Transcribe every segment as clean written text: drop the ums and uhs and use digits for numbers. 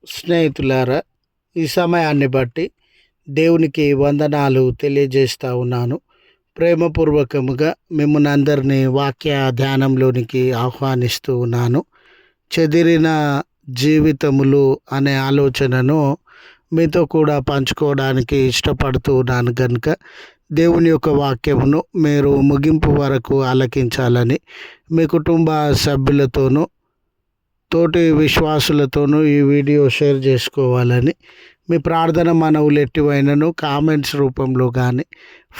స్నేహితులారా, ఈ సమయాన్ని బట్టి దేవునికి వందనాలు తెలియజేస్తా ఉన్నాను. ప్రేమపూర్వకముగా మిమ్మల్ని అందరినీ వాక్య ధ్యానంలోనికి ఆహ్వానిస్తూ ఉన్నాను. చెదిరిన జీవితములు అనే ఆలోచనను మీతో కూడా పంచుకోవడానికి ఇష్టపడుతూ ఉన్నాను కనుక దేవుని యొక్క వాక్యమును మీరు ముగింపు వరకు ఆలకించాలని మీ కుటుంబ సభ్యులతోనూ తోటి విశ్వాసులతోనూ ఈ వీడియో షేర్ చేసుకోవాలని, మీ ప్రార్థన మనవులు ఎట్టివైనను కామెంట్స్ రూపంలో కానీ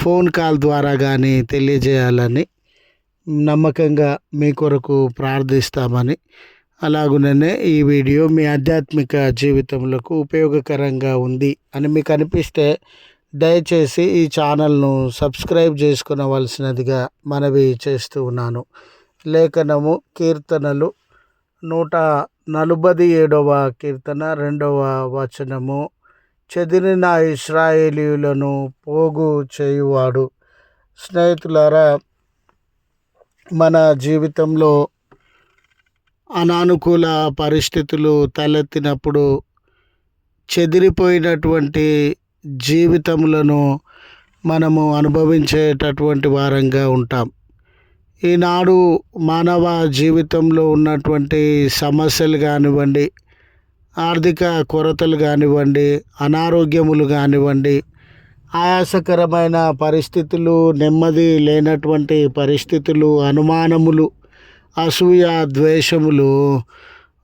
ఫోన్ కాల్ ద్వారా కానీ తెలియజేయాలని నమ్మకంగా మీ కొరకు ప్రార్థిస్తామని, అలాగుననే ఈ వీడియో మీ ఆధ్యాత్మిక జీవితంలో ఉపయోగకరంగా ఉంది అని మీకు అనిపిస్తే దయచేసి ఈ ఛానల్ను సబ్స్క్రైబ్ చేసుకునవలసినదిగా మనవి చేస్తూ ఉన్నాను. లేఖనము కీర్తనలు 147వ కీర్తన 2వ వచనము. చెదిరిన ఇశ్రాయేలీయులను పోగు చేయువాడు. స్నేహితులారా, మన జీవితంలో అనానుకూల పరిస్థితులు తలెత్తినప్పుడు చెదిరిపోయినటువంటి జీవితములను మనము అనుభవించేటటువంటి వారంగా ఉంటాం. ఈనాడు మానవ జీవితంలో ఉన్నటువంటి సమస్యలు కానివ్వండి, ఆర్థిక కొరతలు కానివ్వండి, అనారోగ్యములు కానివ్వండి, ఆయాసకరమైన పరిస్థితులు, నెమ్మది లేనటువంటి పరిస్థితులు, అనుమానములు, అసూయ, ద్వేషములు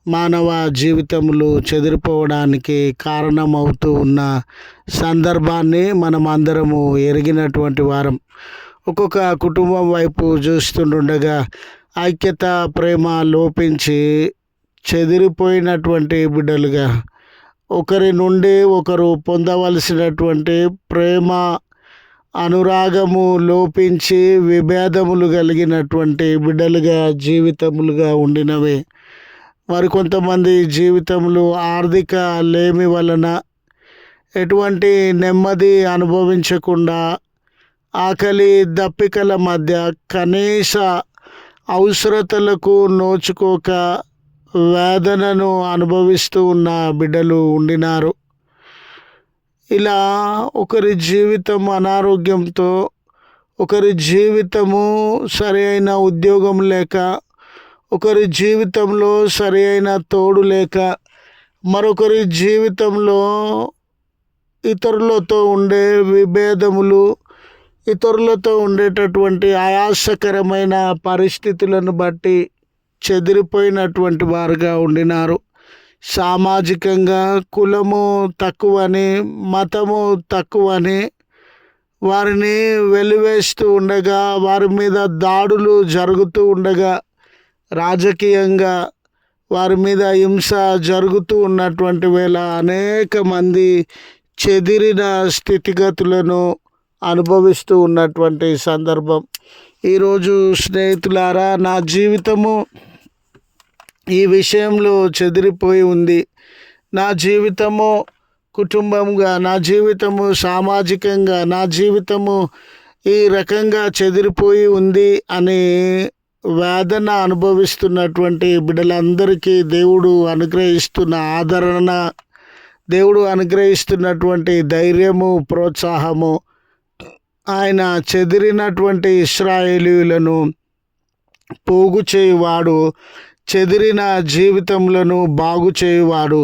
మానవ జీవితములు చెదిరిపోవడానికి కారణమవుతూ ఉన్న సందర్భాన్ని మనం అందరము ఎరిగినటువంటి వారం. ఒక్కొక్క కుటుంబం వైపు చూస్తుండగా ఐక్యత, ప్రేమ లోపించి చెదిరిపోయినటువంటి బిడ్డలుగా, ఒకరి నుండి ఒకరు పొందవలసినటువంటి ప్రేమ, అనురాగము లోపించి విభేదములు కలిగినటువంటి బిడ్డలుగా జీవితములుగా ఉండినవి. మరి కొంతమంది జీవితములు ఆర్థిక లేమి వలన ఎటువంటి నెమ్మది అనుభవించకుండా, ఆకలి దప్పికల మధ్య కనీస అవసరతలకు నోచుకోక వేదనను అనుభవిస్తూ ఉన్న బిడ్డలు ఉండినారు. ఇలా ఒకరి జీవితం అనారోగ్యంతో, ఒకరి జీవితము సరి అయిన ఉద్యోగం లేక, ఒకరి జీవితంలో సరి అయిన తోడు లేక, మరొకరి జీవితంలో ఇతరులతో ఉండే విభేదములు, ఇతరులతో ఉండేటటువంటి ఆయాసకరమైన పరిస్థితులను బట్టి చెదిరిపోయినటువంటి వారుగా ఉండినారు. సామాజికంగా కులము తక్కువని, మతము తక్కువని వారిని వెలివేస్తూ ఉండగా, వారి మీద దాడులు జరుగుతూ ఉండగా, రాజకీయంగా వారి మీద హింస జరుగుతూ ఉన్నటువంటి వేళ అనేక మంది చెదిరిన స్థితిగతులను అనుభవిస్తూ ఉన్నటువంటి సందర్భం. ఈరోజు స్నేహితులారా, నా జీవితము ఈ విషయంలో చెదిరిపోయి ఉంది. నా జీవితము కుటుంబంగా, నా జీవితము సామాజికంగా, నా జీవితము ఈ రకంగా చెదిరిపోయి ఉంది అని వేదన అనుభవిస్తున్నటువంటి బిడ్డలందరికీ దేవుడు అనుగ్రహిస్తున్న ఆదరణ, దేవుడు అనుగ్రహిస్తున్నటువంటి ధైర్యము, ప్రోత్సాహము, ఆయన చెదిరినటువంటి ఇశ్రాయేలీయులను పోగు చేయువాడు, చెదిరిన జీవితములను బాగు చేయువాడు.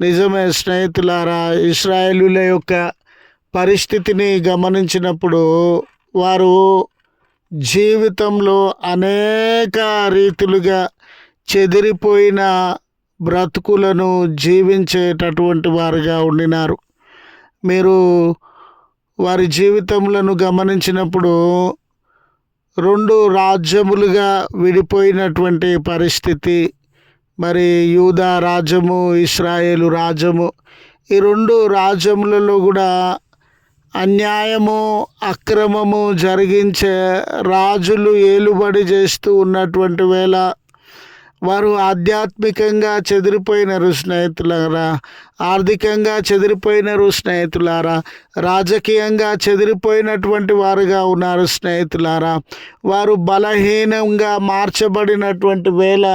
నిజమే స్నేహితులారా, ఇశ్రాయేలీయుల యొక్క పరిస్థితిని గమనించినప్పుడు వారు జీవితంలో అనేక రీతులుగా చెదిరిపోయిన బ్రతుకులను జీవించేటటువంటి వారుగా ఉండినారు. మీరు వారి జీవితములను గమనించినప్పుడు 2 రాజ్యములుగా విడిపోయినటువంటి పరిస్థితి. మరి యూదా రాజ్యము, ఇశ్రాయేలు రాజ్యము, ఈ 2 రాజ్యములలో కూడా అన్యాయము, అక్రమము జరిగించే రాజులు ఏలుబడి చేస్తూ ఉన్నటువంటి వేళ వారు ఆధ్యాత్మికంగా చెదిరిపోయినారు స్నేహితులారా, ఆర్థికంగా చెదిరిపోయినారు స్నేహితులారా, రాజకీయంగా చెదిరిపోయినటువంటి వారుగా ఉన్నారు స్నేహితులారా. వారు బలహీనంగా మార్చబడినటువంటి వేళ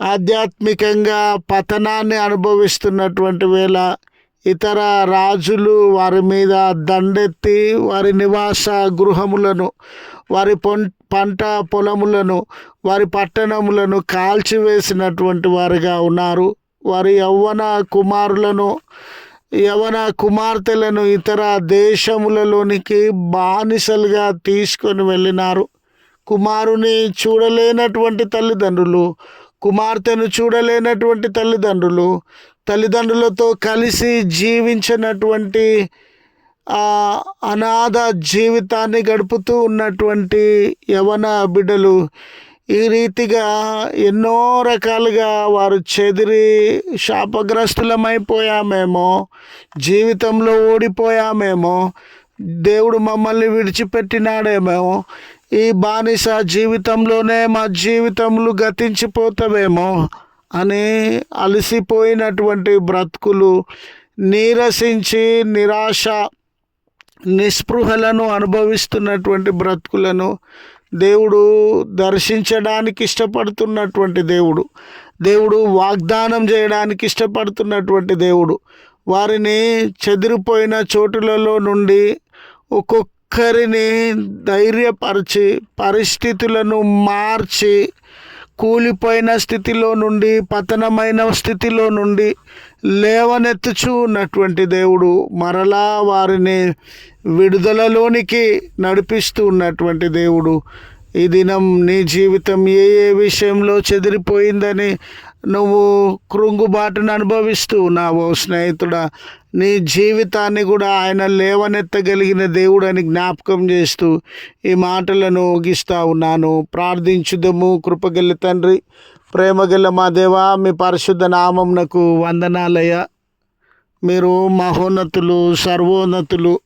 ఆధ్యాత్మికంగా పతనాన్ని అనుభవిస్తున్నటువంటి వేళ ఇతర రాజులు వారి మీద దండెత్తి వారి నివాస గృహములను, వారి పంట పొలములను, వారి పట్టణములను కాల్చివేసినటువంటి వారిగా ఉన్నారు. వారి యవ్వన కుమార్తెలను ఇతర దేశములలోనికి బానిసలుగా తీసుకొని వెళ్ళినారు. కుమారుని చూడలేనటువంటి తల్లిదండ్రులు, కుమార్తెను చూడలేనటువంటి తల్లిదండ్రులతో కలిసి జీవించినటువంటి అనాథ జీవితాన్ని గడుపుతూ ఉన్నటువంటి యవన బిడ్డలు ఈ రీతిగా ఎన్నో రకాలుగా వారు చెదిరి శాపగ్రస్తులమైపోయామేమో, జీవితంలో ఓడిపోయామేమో, దేవుడు మమ్మల్ని విడిచిపెట్టినాడేమో, ఈ బానిస జీవితంలోనే మా జీవితములు గతించిపోతావేమో అని అలసిపోయినటువంటి బ్రతుకులు, నీరసించి నిరాశ నిస్పృహలను అనుభవిస్తున్నటువంటి బ్రతుకులను దేవుడు దర్శించడానికి ఇష్టపడుతున్నటువంటి దేవుడు వాగ్దానం చేయడానికి ఇష్టపడుతున్నటువంటి దేవుడు. వారిని చెదిరిపోయిన చోటులలో నుండి ఒక్కొక్కరిని ధైర్యపరిచి, పరిస్థితులను మార్చి, కూలిపోయిన స్థితిలో నుండి, పతనమైన స్థితిలో నుండి లేవనెత్తుచూ ఉన్నటువంటి దేవుడు మరలా వారిని విడుదలలోనికి నడిపిస్తూ ఉన్నటువంటి దేవుడు. ఈ దినం నీ జీవితం ఏ విషయంలో చెదిరిపోయిందని నువ్వు కృంగుబాటును అనుభవిస్తూ ఉన్నావో స్నేహితుడా, నీ జీవితాన్ని కూడా ఆయన లేవనెత్తగలిగిన దేవుడని జ్ఞాపకం చేస్తూ ఈ మాటలను ముగిస్తూ ఉన్నాను. ప్రార్థించుదము. కృపగల తండ్రి, ప్రేమగల మా దేవా, మీ పరిశుద్ధ నామమునకు వందనాలయ్యా. మీరు మహోన్నతులు, సర్వోన్నతులు.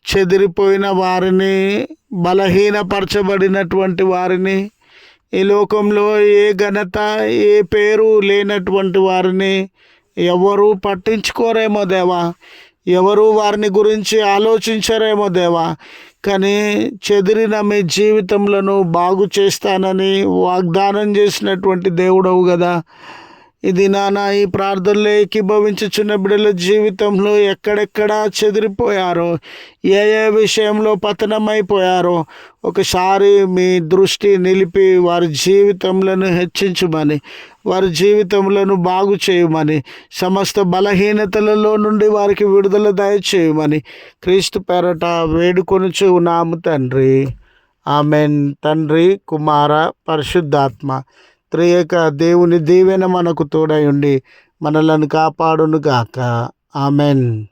చెదిరిపోయిన వారిని, బలహీనపరచబడినటువంటి వారిని, ఈ లోకంలో ఏ ఘనత, ఏ పేరు లేనటువంటి వారిని ఎవరు పట్టించుకోరేమో దేవా, ఎవరు వారిని గురించి ఆలోచించరేమో దేవా. కానీ చెదిరిన మీ జీవితంలో బాగు చేస్తానని వాగ్దానం చేసినటువంటి దేవుడవు కదా. ఇది ఈ ప్రార్థనలో ఏకీభవించుచున్న బిడ్డల జీవితంలో ఎక్కడెక్కడ చెదిరిపోయారో, ఏ విషయంలో పతనమైపోయారో ఒకసారి మీ దృష్టి నిలిపి వారి జీవితంలో హెచ్చించమని, వారి జీవితములను బాగు చేయమని, సమస్త బలహీనతలలో నుండి వారికి విడుదల దయచేయమని క్రీస్తు పేరట వేడుకొనుచు ఉన్నాము తండ్రి. ఆమెన్. తండ్రి, కుమార, పరిశుద్ధాత్మ త్రియేక దేవుని దీవెన మనకు తోడై ఉండి మనలను కాపాడును గాక. ఆమెన్.